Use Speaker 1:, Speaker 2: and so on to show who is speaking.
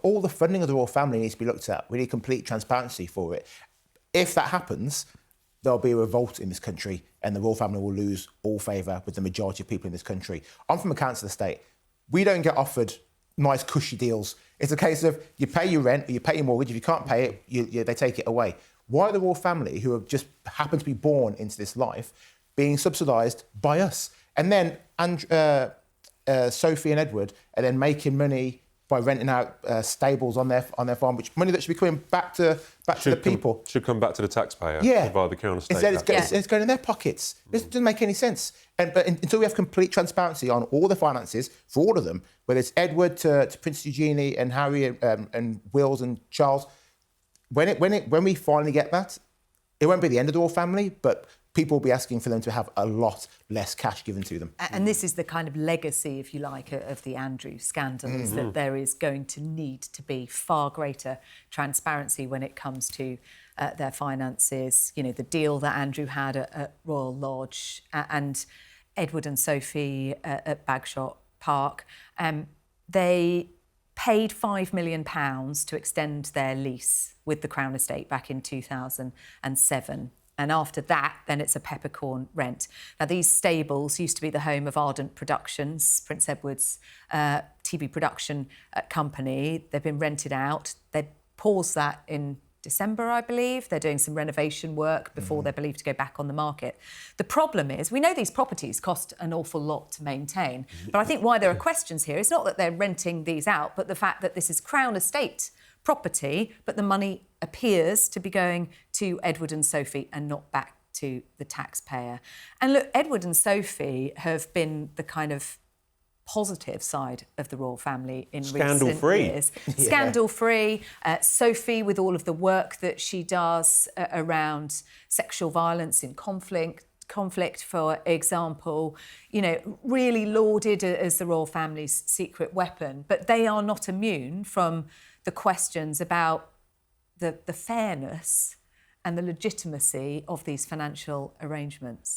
Speaker 1: all the funding of the royal family needs to be looked at. We need complete transparency for it. If that happens, there'll be a revolt in this country and the royal family will lose all favour with the majority of people in this country. I'm from a council estate. We don't get offered nice, cushy deals. It's a case of you pay your rent or you pay your mortgage. If you can't pay it, they take it away. Why are the royal family, who have just happened to be born into this life, being subsidised by us? And then Sophie and Edward are then making money by renting out stables on their farm, which money that should be coming back to the people.
Speaker 2: Should come back to the taxpayer via the Crown Estate.
Speaker 1: Instead, it's going in their pockets. This doesn't make any sense. But until we have complete transparency on all the finances for all of them, whether it's Edward to Prince Eugenie and Harry and Wills and Charles, when we finally get that, it won't be the end of the royal family, but people will be asking for them to have a lot less cash given to them.
Speaker 3: And this is the kind of legacy, if you like, of the Andrew scandal, is that there is going to need to be far greater transparency when it comes to their finances. You know, the deal that Andrew had at Royal Lodge and Edward and Sophie at Bagshot Park, they paid £5 million to extend their lease with the Crown Estate back in 2007. And after that, then it's a peppercorn rent. Now, these stables used to be the home of Ardent Productions, Prince Edward's TV production company. They've been rented out. They paused that in December, I believe. They're doing some renovation work before they're believed to go back on the market. The problem is, we know these properties cost an awful lot to maintain, but I think why there are questions here is not that they're renting these out, but the fact that this is Crown Estate property, but the money appears to be going to Edward and Sophie and not back to the taxpayer. And look, Edward and Sophie have been the kind of positive side of the royal family in recent years. Scandal-free. Sophie, with all of the work that she does around sexual violence in conflict, for example, you know, really lauded as the royal family's secret weapon. But they are not immune from the questions about the fairness and the legitimacy of these financial arrangements.